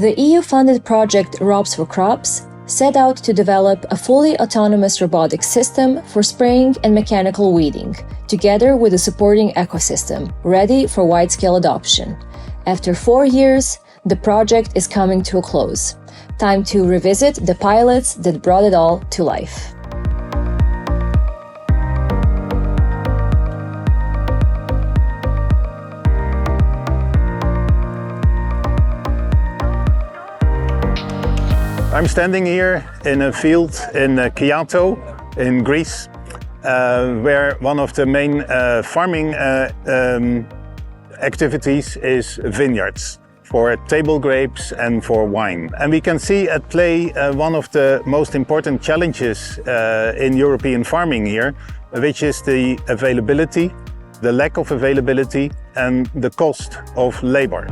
The EU-funded project ROBS4CROPS set out to develop a fully autonomous robotic system for spraying and mechanical weeding, together with a supporting ecosystem, ready for wide-scale adoption. After 4 years, the project is coming to a close. Time to revisit the pilots that brought it all to life. I'm standing here in a field in Kiato in Greece, where one of the main farming activities is vineyards for table grapes and for wine. And we can see at play one of the most important challenges in European farming here, which is the availability, the lack of availability and the cost of labor.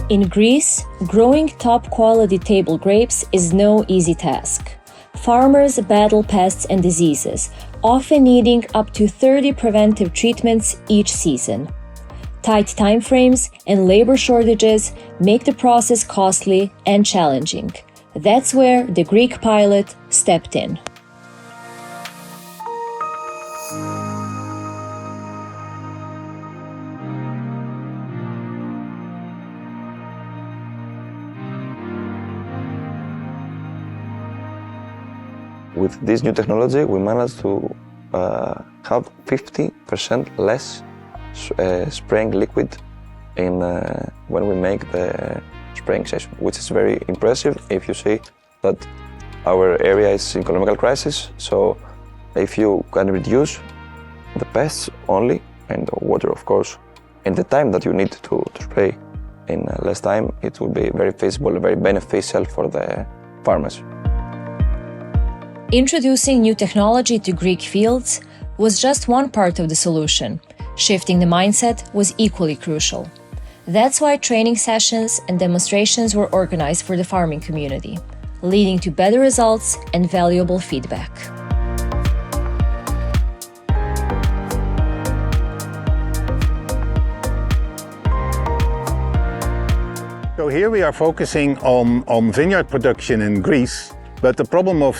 In Greece, growing top-quality table grapes is no easy task. Farmers battle pests and diseases, often needing up to 30 preventive treatments each season. Tight timeframes and labor shortages make the process costly and challenging. That's where the Greek pilot stepped in. With this new technology, we managed to have 50% less spraying liquid in when we make the spraying session, which is very impressive if you see that our area is in economical crisis. So if you can reduce the pests only, and the water of course, and the time that you need to spray in less time, it will be very feasible, very beneficial for the farmers. Introducing new technology to Greek fields was just one part of the solution. Shifting the mindset was equally crucial. That's why training sessions and demonstrations were organized for the farming community, leading to better results and valuable feedback. So here we are focusing on vineyard production in Greece. But the problem of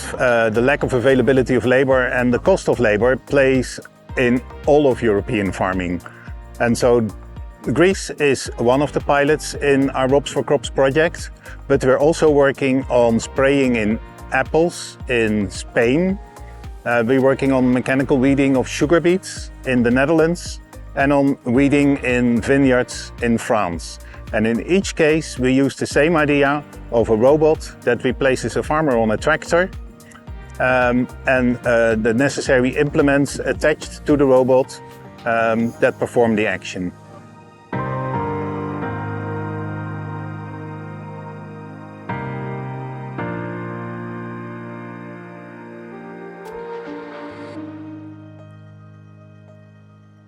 the lack of availability of labor and the cost of labor plays in all of European farming. And so Greece is one of the pilots in our ROBS4CROPS project, but we're also working on spraying in apples in Spain. We're working on mechanical weeding of sugar beets in the Netherlands and on weeding in vineyards in France. And in each case, we use the same idea of a robot that replaces a farmer on a tractor and the necessary implements attached to the robot that perform the action.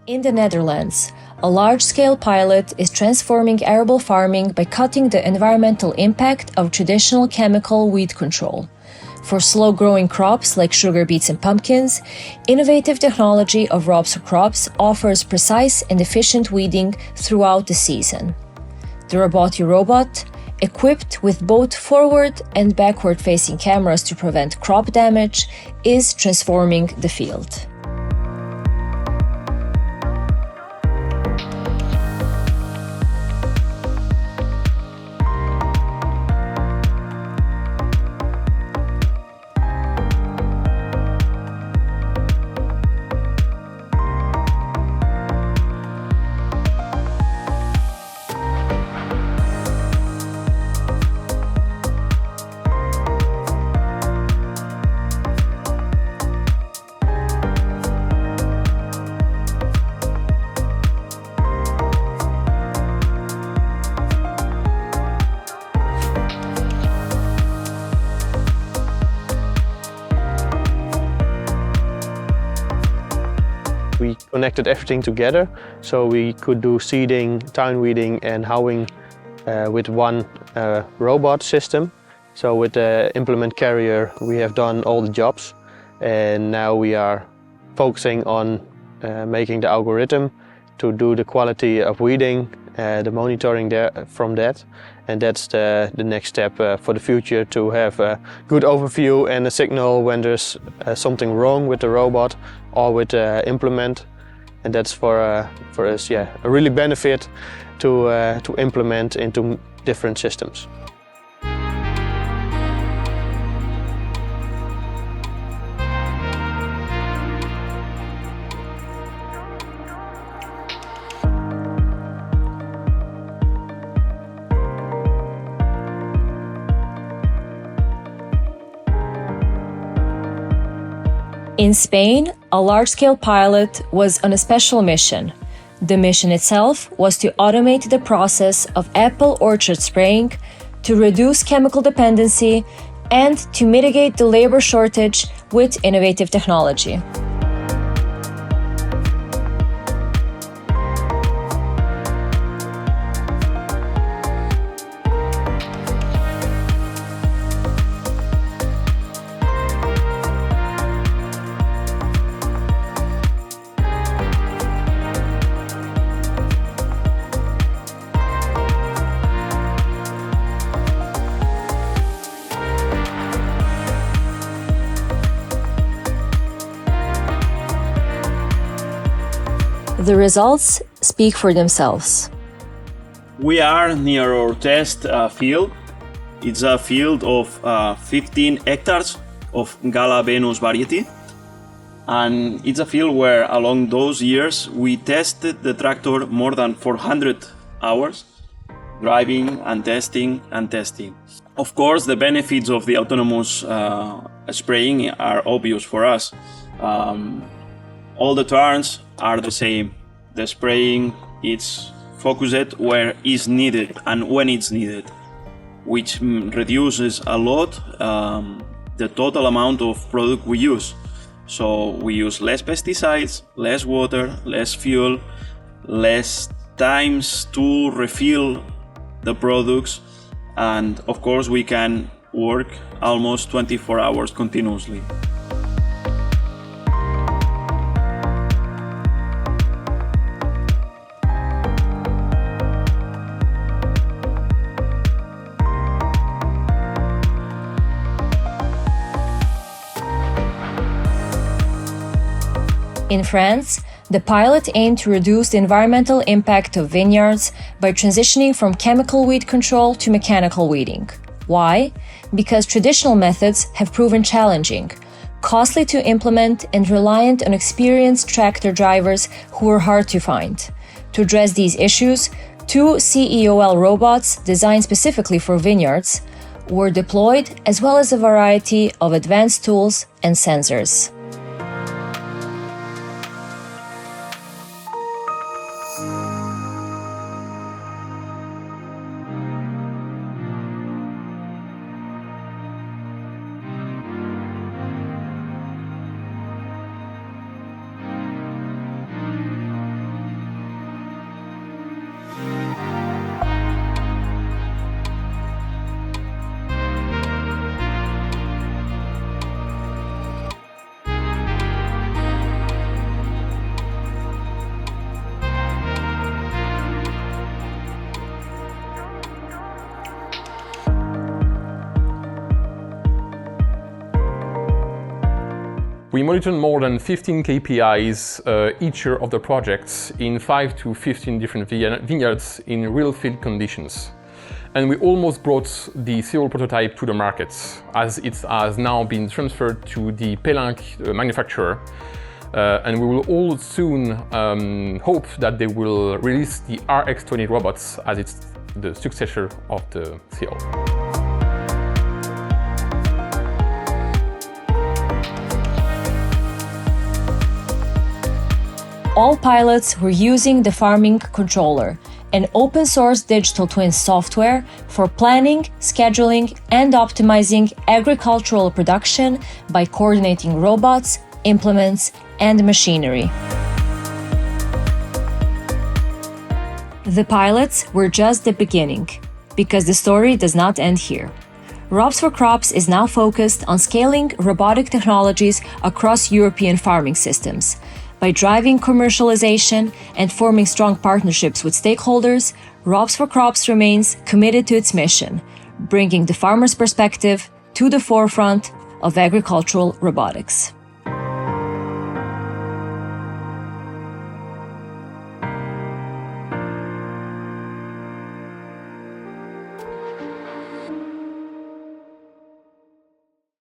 In the Netherlands, a large-scale pilot is transforming arable farming by cutting the environmental impact of traditional chemical weed control. For slow-growing crops like sugar beets and pumpkins, innovative technology of ROBS4CROPS offers precise and efficient weeding throughout the season. The robotic robot, equipped with both forward and backward-facing cameras to prevent crop damage, is transforming the field. We connected everything together, so we could do seeding, tine weeding and hoeing with one robot system. So with the implement carrier we have done all the jobs, and now we are focusing on making the algorithm to do the quality of weeding the monitoring there from that, and that's the next step for the future, to have a good overview and a signal when there's something wrong with the robot or with the implement, and that's for us, a really benefit to implement into different systems. In Spain, a large-scale pilot was on a special mission. The mission itself was to automate the process of apple orchard spraying, to reduce chemical dependency, and to mitigate the labor shortage with innovative technology. The results speak for themselves. We are near our test field. It's a field of 15 hectares of Gala Venus variety. And it's a field where along those years we tested the tractor more than 400 hours, driving and testing and testing. Of course, the benefits of the autonomous spraying are obvious for us. All the turns are the same. The spraying is focused where is needed and when it's needed, which reduces a lot the total amount of product we use. So we use less pesticides, less water, less fuel, less times to refill the products, and of course we can work almost 24 hours continuously. In France, the pilot aimed to reduce the environmental impact of vineyards by transitioning from chemical weed control to mechanical weeding. Why? Because traditional methods have proven challenging, costly to implement, and reliant on experienced tractor drivers who were hard to find. To address these issues, 2 CEOL robots designed specifically for vineyards were deployed, as well as a variety of advanced tools and sensors. We monitored more than 15 KPIs each year of the projects in 5 to 15 different vineyards in real field conditions. And we almost brought the serial prototype to the market, as it has now been transferred to the Pellenc manufacturer. And we will all soon hope that they will release the RX20 robots as it's the successor of the CL. All pilots were using the Farming Controller, an open-source digital twin software for planning, scheduling, and optimizing agricultural production by coordinating robots, implements, and machinery. The pilots were just the beginning, because the story does not end here. ROBS4CROPS is now focused on scaling robotic technologies across European farming systems. By driving commercialization and forming strong partnerships with stakeholders, ROBS4CROPS remains committed to its mission, bringing the farmer's perspective to the forefront of agricultural robotics.